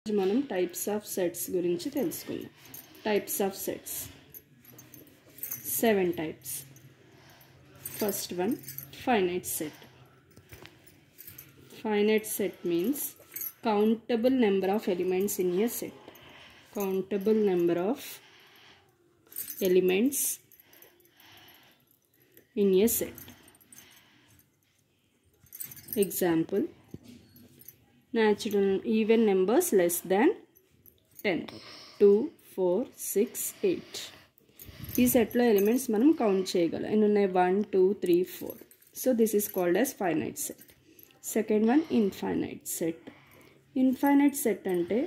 మనం types of sets గురించి తెలుసుకుందాం. Types of sets 7 types. First one, finite set. Finite set means countable number of elements in a set. Countable number of elements in a set. Example, natural even numbers less than 10, 2, 4, 6, 8. ఈ సెట్లో elements మనం count చేయగలం. ఎన్ని ఉన్నాయి? 1, 2, 3, 4. So this is called as finite set. Second one, infinite set. Infinite set అంటే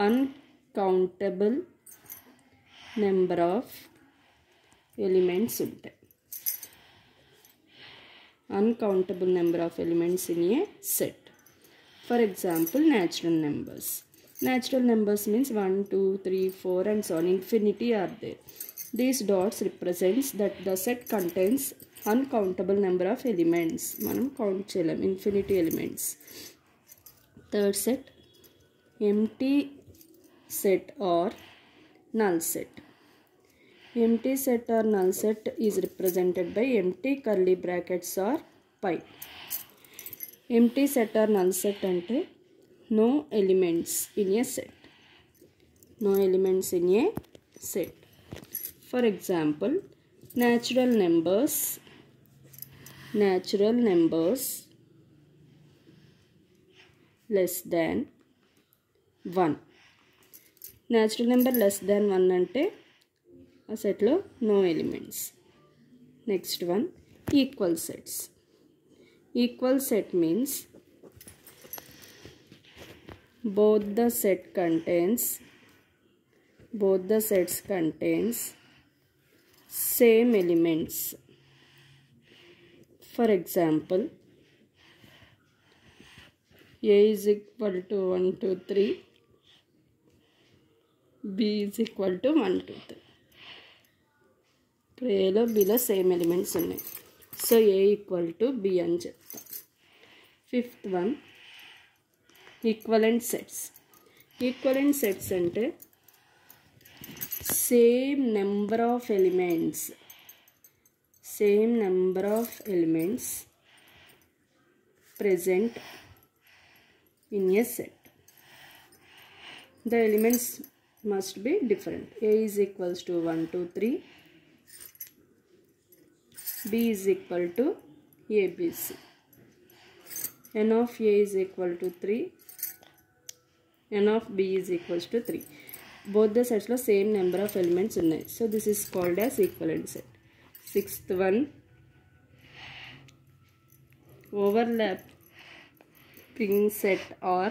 uncountable number of elements ఉంటాయి. Uncountable number of elements in a set. For example, natural numbers. Natural numbers means 1, 2, 3, 4 and so on. Infinity are there. These dots represents that the set contains uncountable number of elements. మనం count చేయలేం, infinity elements. Third set, empty set or null set. Empty set or null set is represented by empty curly brackets or pi. Empty set or null set అంటే no elements in a set. No elements in a set. For example, natural numbers less than 1. Natural number less than 1 అంటే ఆ సెట్లో no elements. Next one, equal sets. Equal set means both the sets contains same elements. For example, A is equal to 1, 2, 3, B is equal to 1, 2, 3. ఇక్కడ ఏలో బిలో same elements ఉన్నాయి. So A equal to B అని చెప్తాం. Fifth one, equivalent sets. Equivalent sets అంటే same number of elements present in a set. The elements must be different. A is equals to 1, 2, 3. B is equal to ABC. N of A is equal to 3. N of B is equals to 3. Both the sets lo same number of elements unnai. So this is called as equivalent set. Sixth one, overlapping set or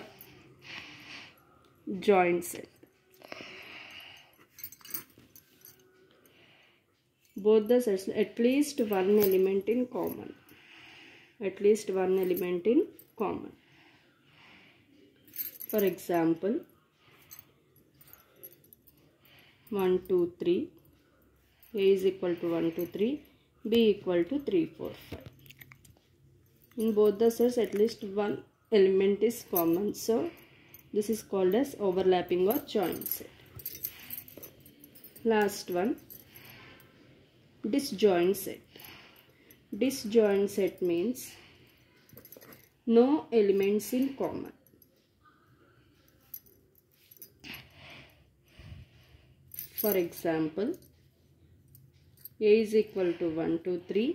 joint set. Both the sets at least one element in common. For example, 1, 2, 3. A is equal to 1, 2, 3. B equal to 3, 4, 5. In both the sets at least one element is common. So this is called as overlapping or joint set. Last one, disjoint set. Disjoint set means no elements in common. For example, A is equal to 1, 2, 3.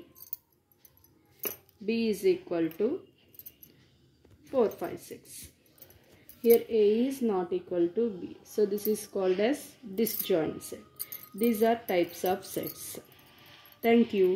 B is equal to 4, 5, 6. Here A is not equal to B. So this is called as disjoint set. These are types of sets. Thank you.